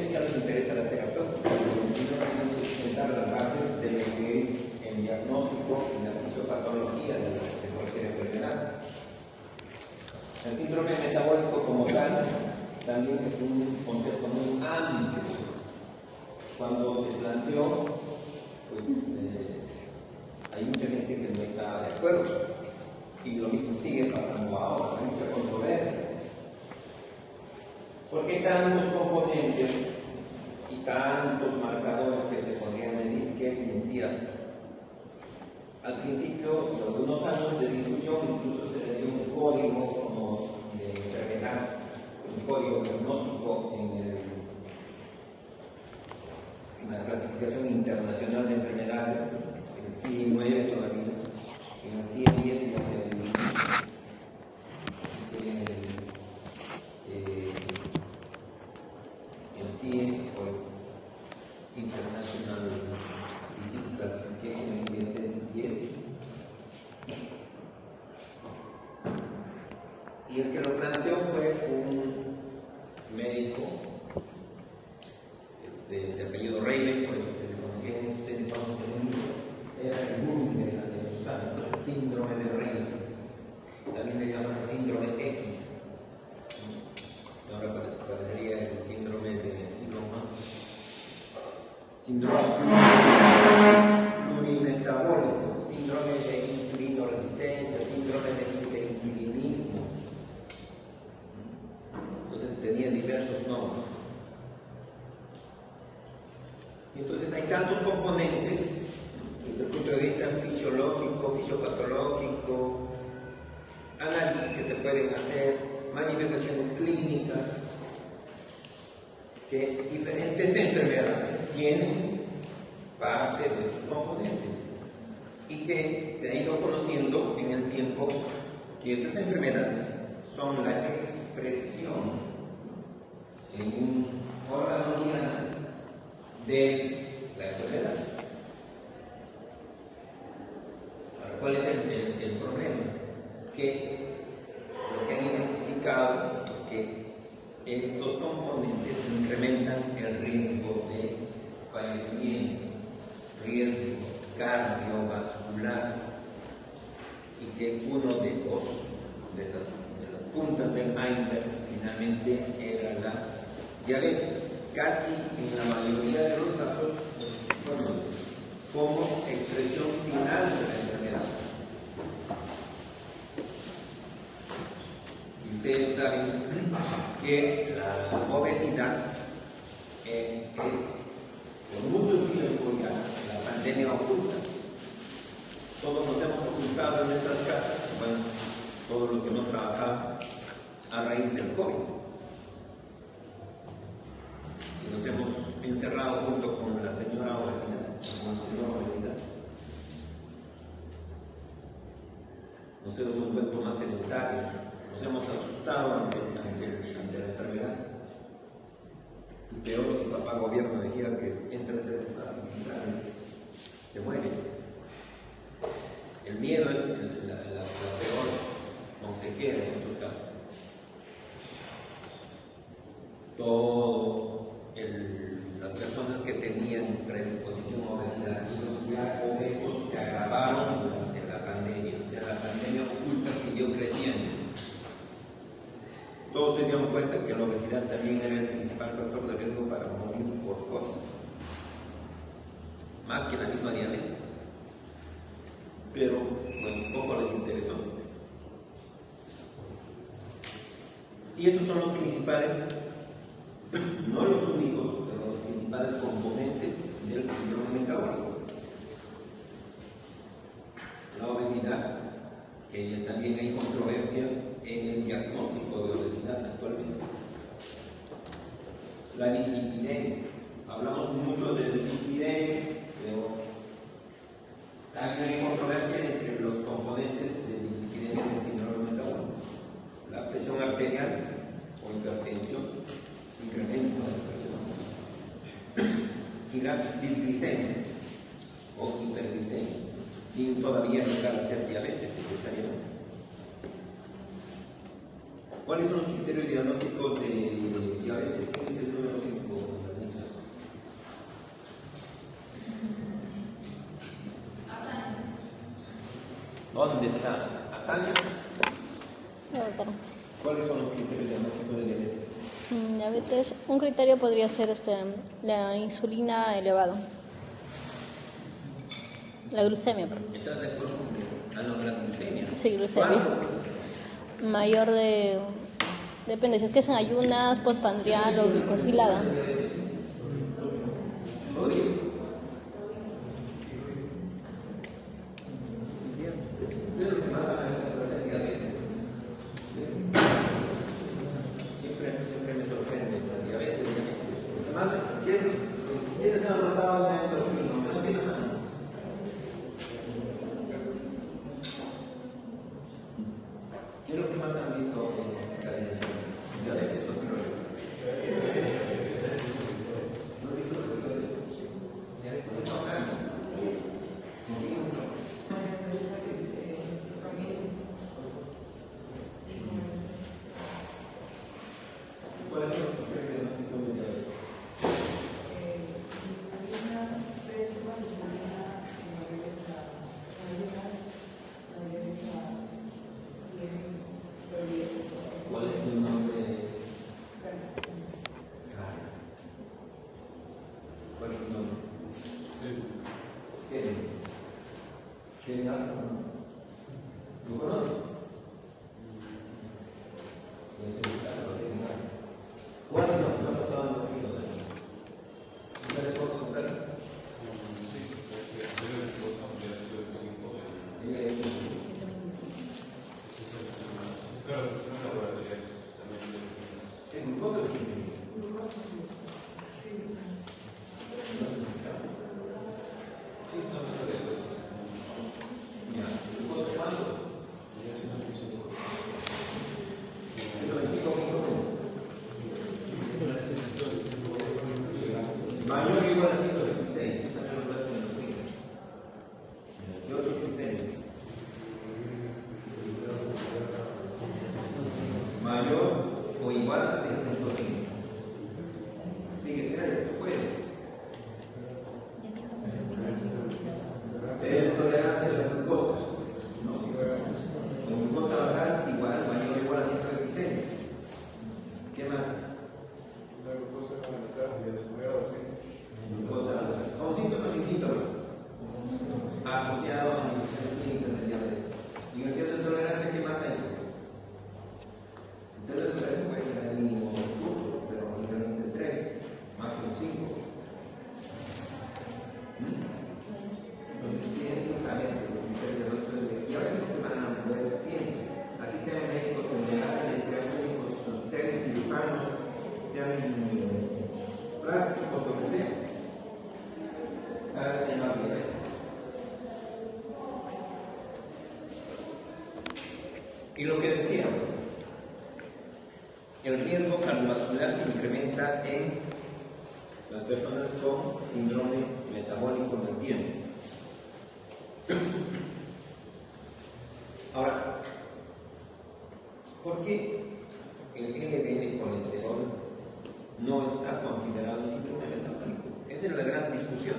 componentes ya les interesa la terapeuta. Tenemos que presentar las bases de lo que es el diagnóstico y la fisiopatología de cualquier enfermedad. El síndrome metabólico como tal también es un concepto muy amplio. Cuando se planteó, pues hay mucha gente que no está de acuerdo, y lo mismo sigue pasando ahora, hay mucha controversia. Porque hay tantos componentes y tantos marcadores que se podrían medir que es incierto. Al principio, de unos años de discusión, incluso se le dio un código como de enfermedad, un código diagnóstico en la clasificación internacional de enfermedades, el CIE-9 todavía, en el CIE-10 y el CIE International Disease Classification en ISD-10. Y el que lo planteó fue un médico de apellido Raven, por eso se le conocía en ese entonces, era el boom de los años, el síndrome de Raven. También le llaman el síndrome X. Ahora parecería el síndrome de Elon Musk. Síndrome plurimetabólico, síndrome de insulinoresistencia, síndrome de hiperinsulinismo. Entonces tenía diversos nombres. Y entonces hay tantos componentes desde el punto de vista fisiológico, fisiopatológico, análisis que se pueden hacer, manifestaciones clínicas, que diferentes enfermedades tienen parte de sus componentes y que se ha ido conociendo en el tiempo que esas enfermedades son la expresión en un órgano diana de la enfermedad. Ahora, ¿cuál es el problema? Que lo que han identificado es que estos componentes incrementan el riesgo de fallecimiento, riesgo cardiovascular, y que uno de las puntas del iceberg finalmente era la diabetes. Casi en la mayoría de los casos, bueno, como expresión final de la enfermedad. Y ustedes saben que la obesidad es por mucho tiempo ya la pandemia oculta. Todos nos hemos ocultado en nuestras casas, bueno, todos los que no trabajaban a raíz del COVID. Y nos hemos encerrado junto con la señora obesidad, con el señor obesidad. Nos hemos vuelto más sedentarios, nos hemos asustado ante la enfermedad. Y peor si papá gobierno decía que entras en tu casa y te mueres. El miedo es la peor consejera en estos casos. Las personas que tenían predisposición a obesidad y los ya obesos se agravaron durante la pandemia. O sea, la pandemia oculta siguió creciendo. Todos se dieron cuenta que la obesidad también era el principal factor de riesgo para morir por COVID, más que la misma diabetes. Pero, bueno, poco les interesó. Y estos son los principales, no los únicos, pero los principales componentes del síndrome metabólico. La obesidad, que también hay controversias en el diagnóstico de obesidad actualmente. La dislipidemia, hablamos mucho de dislipidemia, pero también hay controversia entre los componentes de dislipidemia del síndrome metabólico. La presión arterial o hipertensión, incremento de la presión, y la disglicemia o hiperglicemia, sin todavía llegar a ser diabetes necesariamente. ¿Cuáles son los criterios diagnósticos de diabetes? Este es el número 5. ¿dónde está? ¿Atalia? Doctor. ¿Cuáles son los criterios diagnósticos de diabetes? Diabetes, un criterio podría ser la insulina elevada, la glucemia. ¿Estás de acuerdo con la glucemia? Sí, glucemia. ¿Cuánto? Mayor de, depende si es que es en ayunas, postprandial o glicosilada. Siempre me sorprende la diabetes. Además, ¿quiénes han notado la endorfina? ¿No tiene mano? ¿Qué es lo que más han visto en la diabetes o tiroides? ¿No he visto diabetes? ¿Cuáles son los criterios diagnósticos de diabetes? ¿Cuál es tu nombre? Carla. ¿Cuál es tu nombre? Kevin. Kevin Alfa, ¿no? ¿Lo conoces? ¿Cuáles son los resultados de los kilos? ¿Ustedes pueden contar? ¿Qué glucosa es? Mayor o igual a 126. ¿Qué otro criterio? Mayor o igual a 605. Sigue, ¿tú puedes? Es tolerancia a la glucosa. ¿No? Con glucosa basal igual, mayor o igual a 126. ¿Qué más? La glucosa analizada y estudiada así. Glucosa con síntomas y síntomas asociados a manifestaciones clínicas de diabetes. Y en el caso de tolerancia, ¿qué más hay? Entonces, la tolerancia puede tener mínimo 2 puntos, pero generalmente 3, máximo 5. Entonces, tienen que saber los criterios de y a veces se van a mover siempre. Así sean médicos generales, sean médicos, sean cirujanos, sean plásticos, lo que sea. Cada vez hay más diabetes. Y lo que decía, el riesgo cardiovascular se incrementa en las personas con síndrome metabólico del tiempo. Ahora, ¿por qué el LDL colesterol no está considerado un síndrome metabólico? Esa es la gran discusión.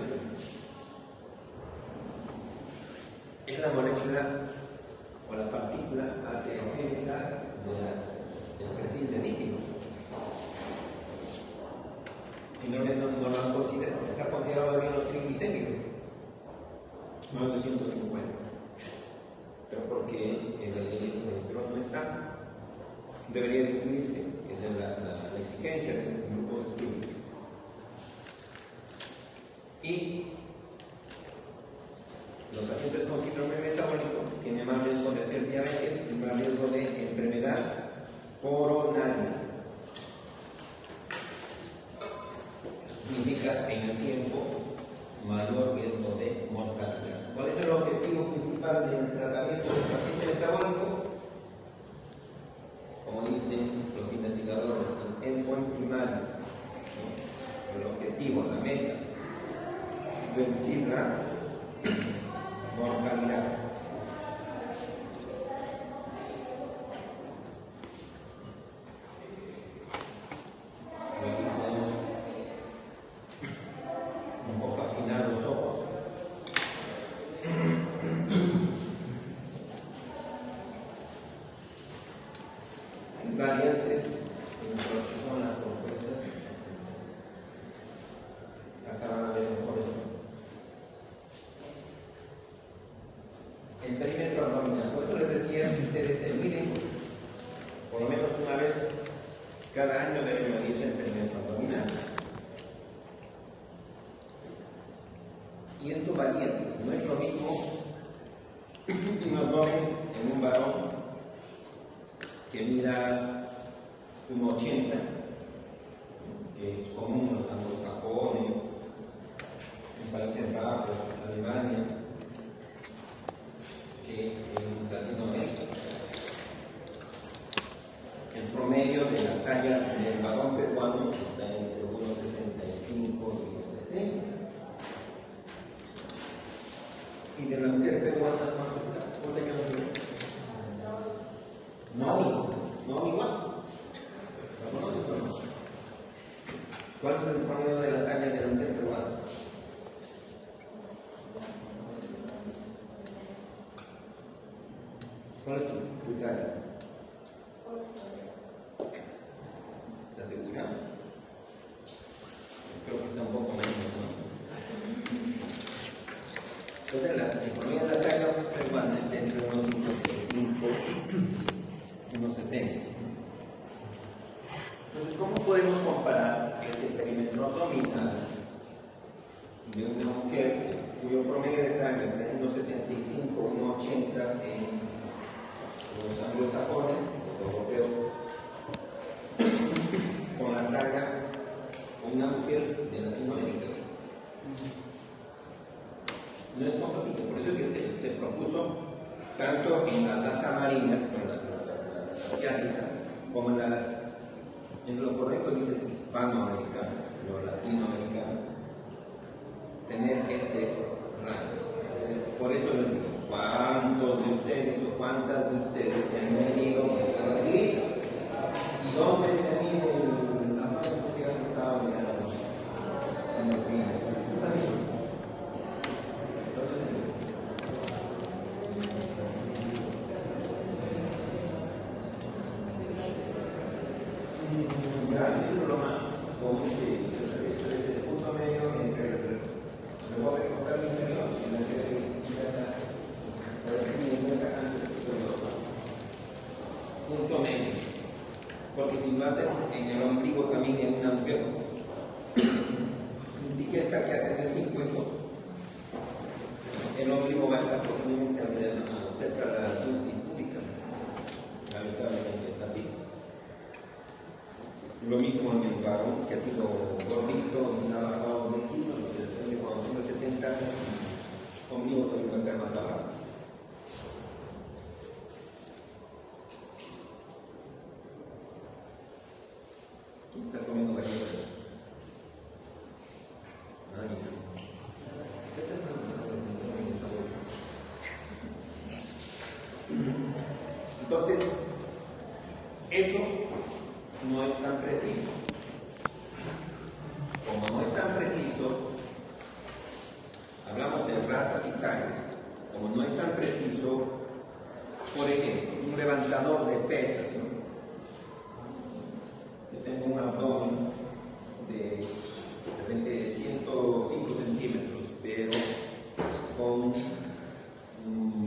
Es la molécula o la partícula aterogénica del perfil de lípidos. Si no lo han considerado, está considerado bien los triglicéridos, más de 150. Pero porque el colesterol no está, debería de incluirse, esa es la exigencia del grupo de estudio. Y los pacientes con síndrome metabólico tienen más riesgo de hacer diabetes y más riesgo de enfermedad coronaria. Significa en el tiempo mayor riesgo de mortalidad. ¿Cuál es el objetivo principal del tratamiento del paciente metabólico? Como dicen los investigadores, el endpoint primario, ¿no? El objetivo, la meta, reducir la mortalidad. Aquí podemos un poco afinar los ojos. variantes en lo que son las propuestas. Acá van a ver mejor esto. El perímetro abdominal. Por eso les decía, si ustedes se miden, por lo menos una vez cada año deben medirse el perímetro abdominal. Y esto varía, no es lo mismo un abdomen en un varón que mida 1,80, que es común en los anglosajones, en Países Bajos, Alemania, que en Latinoamérica. El promedio de la talla del varón peruano está entre 1,65 y 1,70. Y de la mujer peruana, ¿cuánto está? ¿Cuánto años tiene? Naomi Watts. ¿La conoces o no? ¿Cuál es el promedio de la talla de la mujer peruana? ¿Cuál es tu talla? ¿Estás segura? Creo que está un poco menos, ¿no? Entonces, la economía de la talla peruana está entre unos 1,75 y unos 60. Entonces, ¿cómo podemos comparar ese perímetro abdominal de una mujer cuyo promedio de talla está en 1,75 o 1,80 en los anglosajones, los europeos, con la talla de una mujer de Latinoamérica? No es compatible, por eso es que se propuso tanto en la raza marina, con la asiática, como en lo correcto dice hispanoamericano, lo latinoamericano, tener este rango. Por eso les digo, ¿cuántos de ustedes o cuántas de ustedes se han medido con esta barriguita? ¿Y dónde se mide la mano que han estado mirando? En el primer. Punto medio, porque si lo hacen en el ombligo también en una mujer, etiqueta que ha tenido 5 hijos, el ombligo va a estar posiblemente cerca de la sustancia pública, lamentablemente es así. Lo mismo en el varón que ha sido gordito, no ha bajado 20 kilos, cuando tenga 70 años, ombligo también va a estar más abajo. ¿Quién está comiendo galletas? Entonces, eso no es tan preciso. Como no es tan preciso, hablamos de razas y tales, como no es tan preciso, por ejemplo, un levantador de pesas, ¿no? Yo tengo un abdomen de repente de 105 centímetros, pero con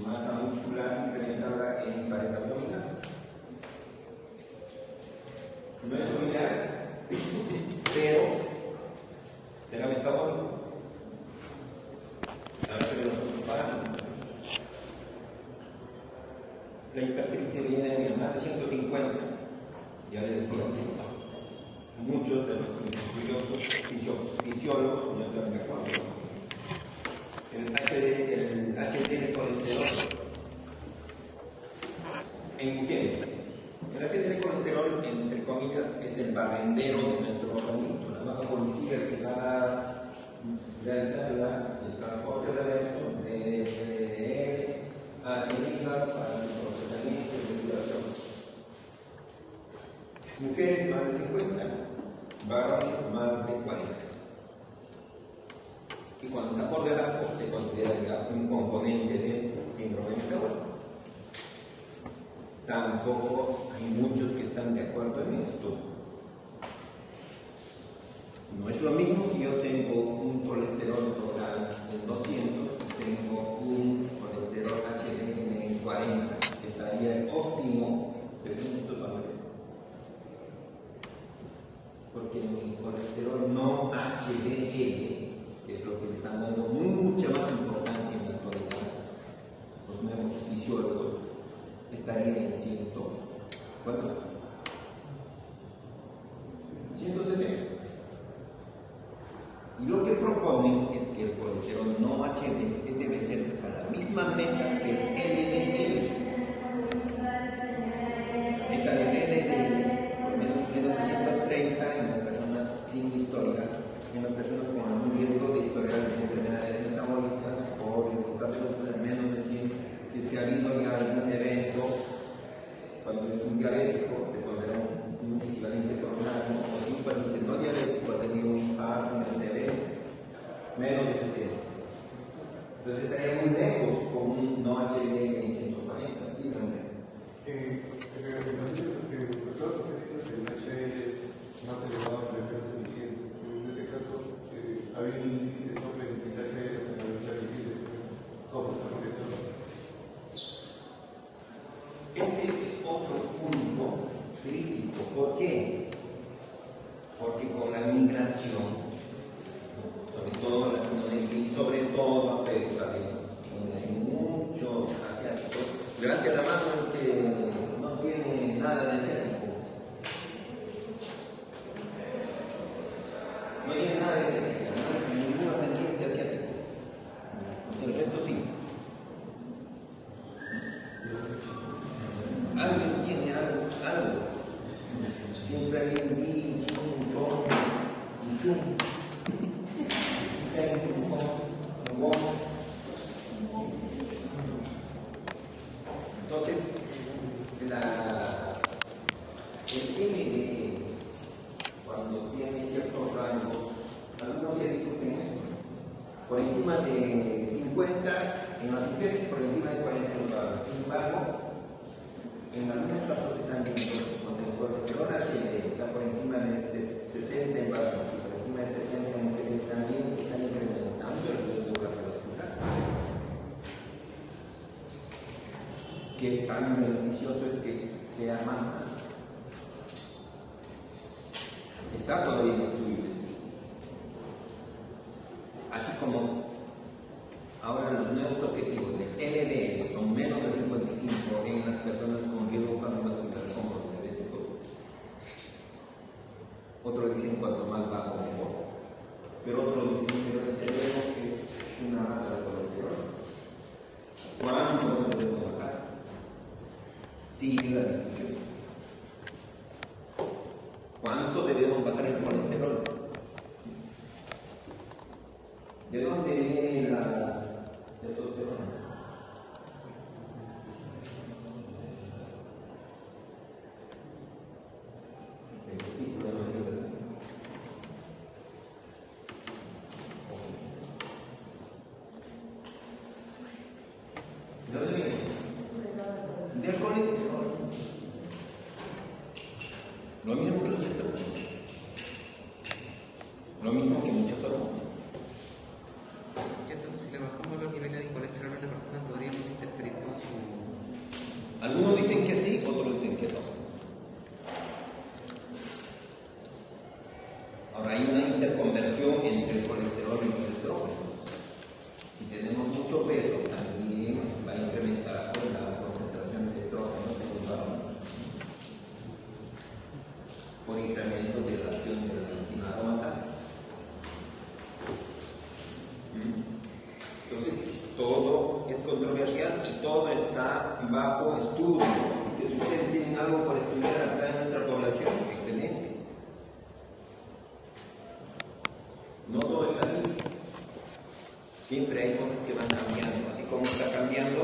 masa muscular incrementada en pared abdominal. No es lo ideal, pero será metabólico. Habrá que ver los otros parámetros. La hipertrifia viene de más de 150. Ya les decía que muchos de nuestros fisiólogos no están de acuerdo. El HDL colesterol en mujeres. El HDL colesterol, entre comillas, es el barrendero de nuestro organismo, la masa policía que va a realizar el transporte de eventos de LDL hacia el hígado para el procesamiento y regulación. Mujeres más de 50, varones más de 40. Y cuando está por debajo se considera un componente del síndrome metabólico. Tampoco hay hay muchos que están de acuerdo en esto. No es lo mismo si yo tengo un colesterol total en 200 y tengo un colesterol HDL en 40, que estaría óptimo según estos valores. Porque mi colesterol no HDL, que es lo que le están dando mucha más importancia en la actualidad, los nuevos fisiólogos, estaría en 100. ¿Cuánto? 160. Y lo que proponen es que el colesterol no HDL debe ser a la misma meta que el LDL. La meta del LDL, por menos de 130 en las personas sin historia, en las personas con algún riesgo de historial de enfermedades metabólicas o riesgo cardiovascular menos de 100, si es que ha habido ya algún evento, cuando es un diabético, se pondrá un equivalente coronario, o si un paciente no diabético ha tenido un infarto, un ACV, menos de 70. Entonces estaría muy lejos con un no HDL en 140. Dígame. En personas ascéticas el HDL es más elevado que el percentil. En ese caso, había un límite tope en el HDL para la glicemia. ¿Cómo está correcto? Ese es otro punto crítico. ¿Por qué? Porque con la migración, sobre todo en Latinoamérica y sobre todo a Perú también, donde hay muchos asiáticos, levante la mano el que no tiene nada de asiático. No tiene nada de asiático, no hay ningún ascendiente asiático. El resto sí. Alguien tiene algo. Siempre hay un yin, un don, un chum. Entonces, el LDL, cuando tiene ciertos rangos, algunos se discuten eso. Por encima de 50 en las mujeres, por encima de 40 en los varones. Sin embargo, en algunos casos están viendo cuando el colesterol HDL está por encima de 60 en varones y por encima de 70 en mujeres, también se están incrementando el riesgo cardiovascular. ¿Qué tan beneficioso es que sea más alto? Está todavía en estudios. Así como ahora los nuevos objetivos de LDL son menos de 55 en las personas con riesgo cardiovascular como los diabéticos. Otros dicen cuanto más bajo mejor. Pero otros dicen que consideremos que es una masa de colesterol. ¿Cuánto debemos bajar? Sigue la discusión. ¿Cuánto debemos bajar el colesterol? ¿De dónde viene la testosterona? El testículo de la mujer. ¿De dónde viene? Del colesterol. Lo mismo que los estrógenos. Lo mismo que muchos hormonas. Entonces, si le bajamos los niveles de colesterol a la persona, podríamos interferir con su... Algunos dicen que sí, otros dicen que no. Ahora hay una interconversión entre el colesterol y los estrógenos. Si tenemos mucho peso, también va a incrementar la concentración de estrógenos en los varones por incremento de la acción de la enzima aromatasa. Entonces, todo es controversial y todo está bajo estudio. Así que si ustedes tienen algo por estudiar acá en nuestra población, excelente. No todo está bien. Siempre hay cosas que van cambiando, así como está cambiando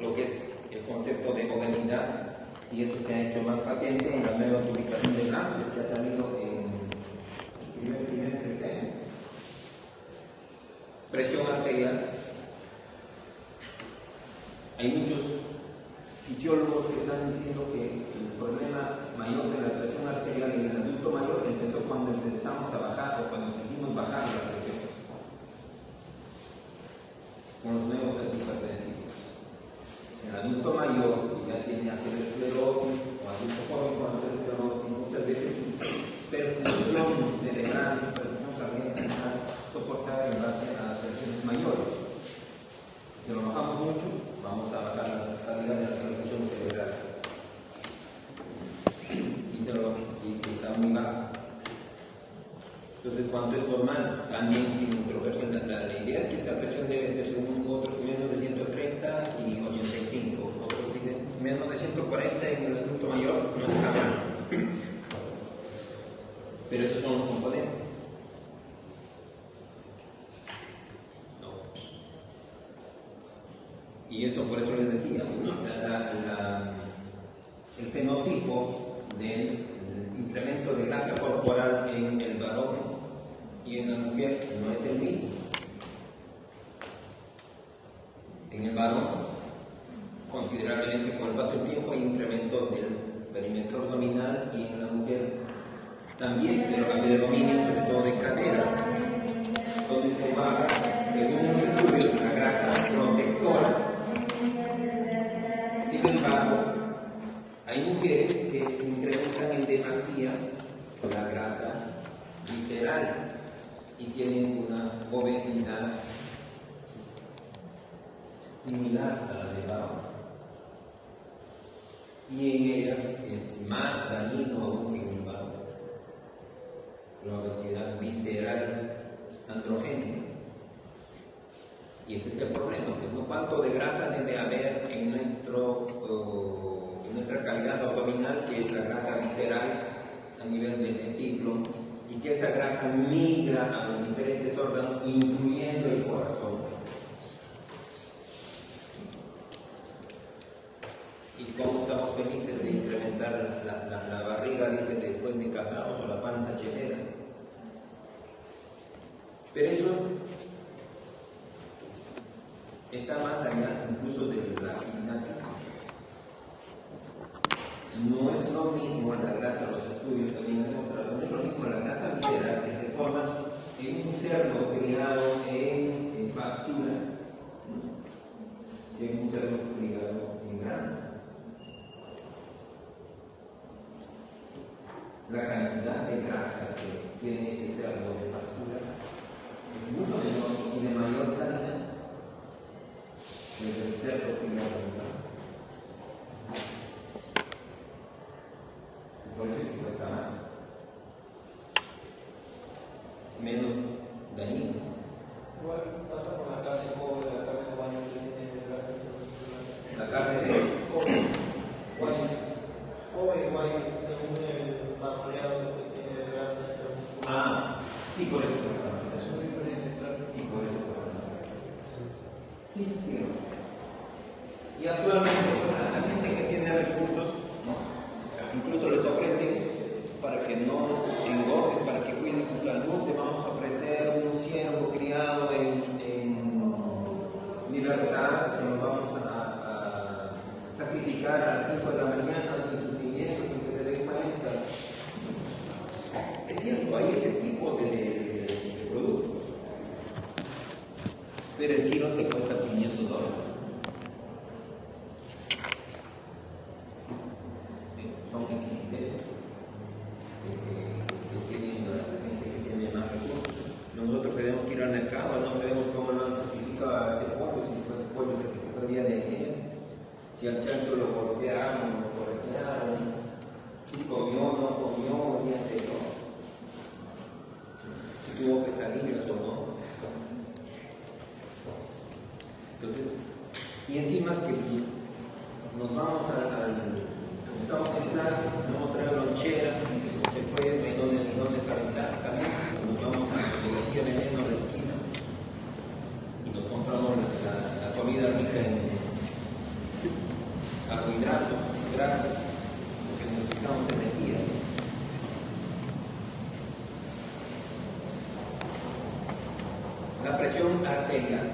lo que es el concepto de obesidad. Y eso se ha hecho más patente en la nueva publicación de cáncer que ha salido en el primer trimestre de este año. Presión arterial. Hay muchos fisiólogos que están diciendo que el problema mayor empezó cuando empezamos a bajar o cuando quisimos bajar la presión con los nuevos antihipertensivos. El adulto mayor que ya tiene aterosclerosis o adulto joven con aterosclerosis, muchas veces perfusión cerebral, perfusión cardíaca soportada en base a presiones mayores. Si lo bajamos mucho, vamos a bajar la calidad de la perfusión cerebral. Si está muy baja. Entonces, ¿cuánto es normal? También sin introversión. La idea es que esta presión debe ser, según otros, menos de 130 y 85. Otros dicen menos de 140 en el adulto mayor, no está mal. Pero esos son los componentes. No. Y eso, por eso les decía, ¿no? El fenotipo del incremento de grasa corporal en el varón y en la mujer no es el mismo. En el varón, considerablemente con el paso del tiempo, hay incremento del perímetro abdominal, y en la mujer también, pero de dominio, sobre todo de caderas, donde se baja, según los estudios, la grasa protectora. Sin embargo, hay mujeres que incrementan en demasía la grasa visceral y tienen una obesidad similar a la de varón. Y en ellas es más dañino aún que en el varón, la obesidad visceral androgénica. Y ese es el problema, pues, ¿no? ¿Cuánto de grasa debe haber en nuestra cavidad abdominal, que es la grasa visceral a nivel del epíclo, y que esa grasa migra a los diferentes órganos, incluyendo el corazón? Y cómo estamos felices de incrementar la barriga, dice, después de casados, o la panza chelera. Pero eso está más allá incluso de la actividad física. No es lo mismo la grasa, los estudios también han demostrado, no es lo mismo la grasa visceral que se forma en un cerdo criado en pastura, que en un cerdo criado en grano. La cantidad de grasa que tiene ese cerdo de pastura es mucho menor y de mayor calidad que el cerdo criado en grano. Por eso cuesta más. Es menos dañino. Igual pasa con la carne pobre, la carne de baño que tiene grasa. La carne de Pobre igual, según el marmoleado que tiene grasa. y por eso cuesta más. Eso es muy diferente, claro. Y por eso cuesta más. Sí, dígame. Y actualmente, la gente que tiene recursos, incluso les ofrecen, para que no engordes, para que cuiden tu salud, te vamos a ofrecer un ciervo criado en libertad, que lo vamos a sacrificar a las 5 de la mañana sin sufrimiento, sin que se den cuenta. Es cierto, hay ese tipo de productos, pero el kilo te cuesta $500. Son exquisites que tienen la gente que tiene más recursos. Nosotros tenemos que ir al mercado, no sabemos cómo lo han certificado ese pollo, si fue el pollo certificado el día de ayer, si al chancho lo golpearon, lo corretearon, si comió o no comió el día anterior, si tuvo pesadillas o no. Entonces, y encima que nos vamos estamos pensando, vamos a traer lonchera, no se puede, no hay donde calentar, salimos, nos vamos a la fotografía de veneno de la esquina y nos compramos la comida rica en carbohidratos, grasas, porque necesitamos energía. La presión arterial.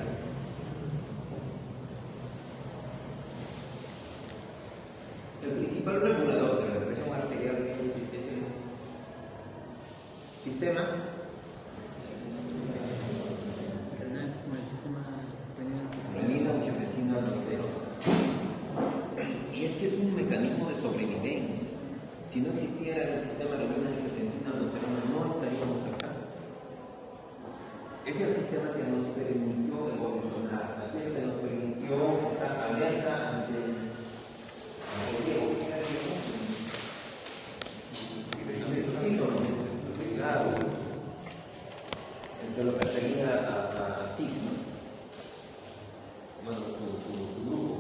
El principal regulador de la presión arterial es sistema renina-angiotensina-aldosterona. Y es que es un mecanismo de sobrevivencia. Si no existiera el sistema renina-angiotensina-aldosterona, no estaríamos acá. Es el sistema que nos permitió evolucionar, aquel que nos permitió estar alerta ante el riesgo. Entre lo que perseguía a Sigma, bueno, su grupo.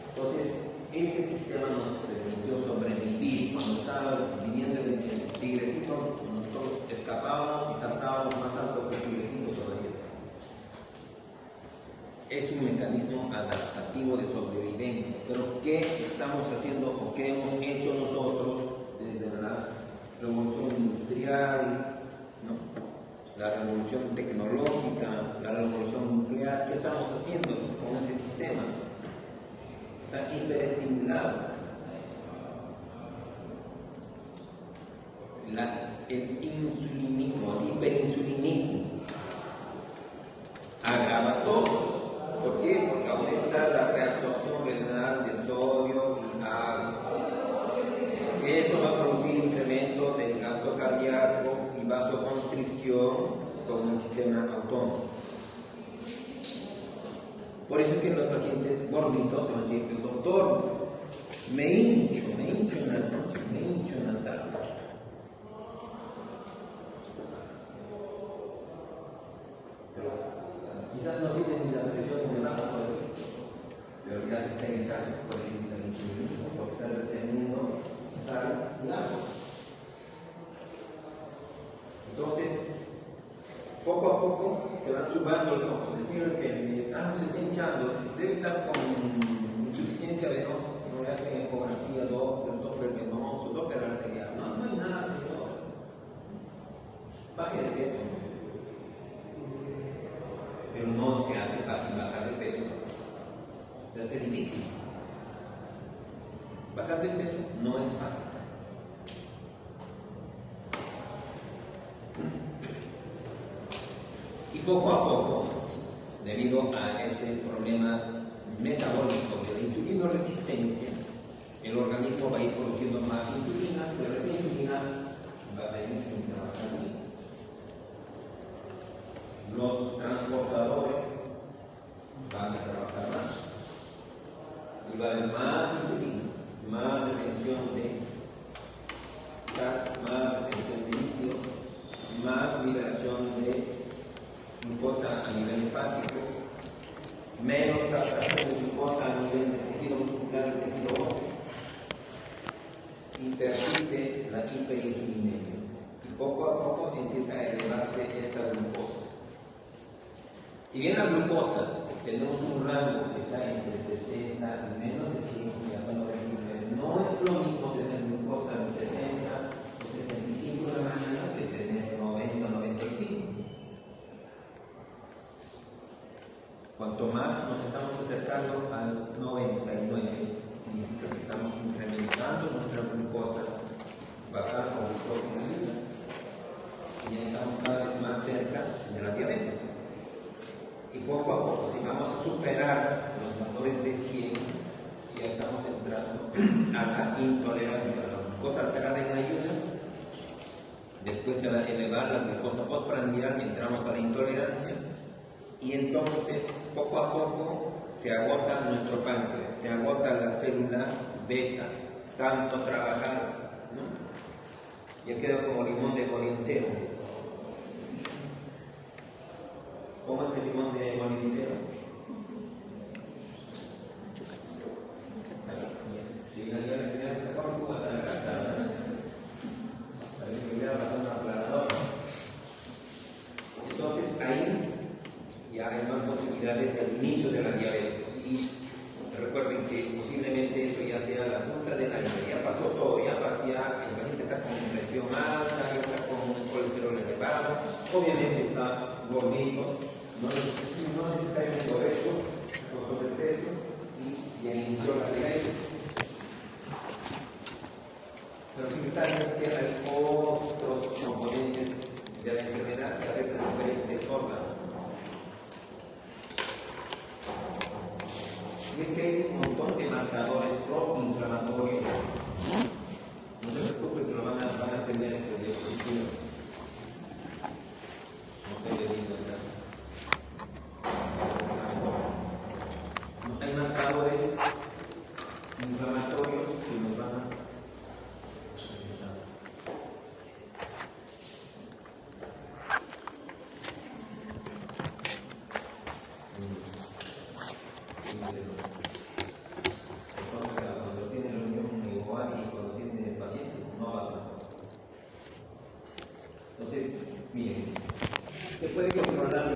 Entonces, ese sistema nos permitió sobrevivir. Cuando estaba viniendo el tigrecito, nosotros escapábamos y saltábamos más alto que el tigrecito todavía. Es un mecanismo adaptativo de sobrevivencia. Pero, ¿qué estamos haciendo o qué hemos hecho nosotros desde la revolución industrial, ¿no? La revolución tecnológica, la revolución nuclear? ¿Qué estamos haciendo con ese sistema? Está hiperestimulado. El insulinismo, el hiperinsulinismo agrava todo. ¿Por qué? Porque aumenta la reabsorción renal de sodio y agua. Eso va a producir incremento del gasto cardíaco y vasoconstricción con el sistema autónomo. Por eso es que los pacientes gorditos se van a decir, doctor, me hincho en las noches, me hincho en las tardes. Pero quizás no tienen ni la presión ni nada por aquí, pero ya se está hinchando por el insulinismo, porque está reteniendo sal y agua. Entonces, poco a poco se van sumando los componentes que se está hinchando, debe estar con insuficiencia venosa, no le hacen ecografía, Doppler venoso, Doppler arterial. No hay nada, señor. Baje de peso. Pero no se hace fácil bajar de peso. Se hace difícil. Bajar de peso no es fácil. Y poco a poco, debido a ese problema metabólico de la insulinoresistencia, el organismo va a ir produciendo más insulina, pero esa insulina va a venir sin trabajar bien. Los transportadores van a trabajar más. Y va a haber más insulina, más retención de más retención de líquido, más liberación de glucosa a nivel hepático, menos captación de glucosa a nivel del tejido muscular y tejido óseo, y persiste la hiperinsulinemia. Y poco a poco empieza a elevarse esta glucosa. Si bien la glucosa tenemos un rango que está entre 70 y menos de 5 y hasta 99, no es lo mismo tener glucosa de 70 o 75 de la mañana que tener 90 o 95. Cuanto más nos estamos acercando al 99, significa que estamos incrementando nuestra glucosa, bajando glucosa en la vida, y estamos cada vez más cerca de la diabetes. Y poco a poco, si vamos a superar los valores de 100, ya estamos entrando a la intolerancia a la glucosa alterada en ayunas. Después se va a elevar la glucosa postprandial y entramos a la intolerancia. Y entonces, poco a poco, se agota nuestro páncreas, se agota la célula beta, tanto trabajar, ¿no? Ya queda como limón de molientero. ¿Cómo es el limón de molientero? Si la guía le tenía que sacar un jugo hasta la casa, también me hubiera pasado una aclaradora. Entonces, ahí ya hay más posibilidades del inicio de la diabetes. Y recuerden que posiblemente eso ya sea la punta de la vida. Ya pasó todo, ya el paciente está con presión alta, ya está con el colesterol elevado, obviamente está gordito, no necesariamente obeso, con sobrepeso, y ya inició la diabetes. Pero simultáneamente hay otros componentes Entonces, miren, se puede controlar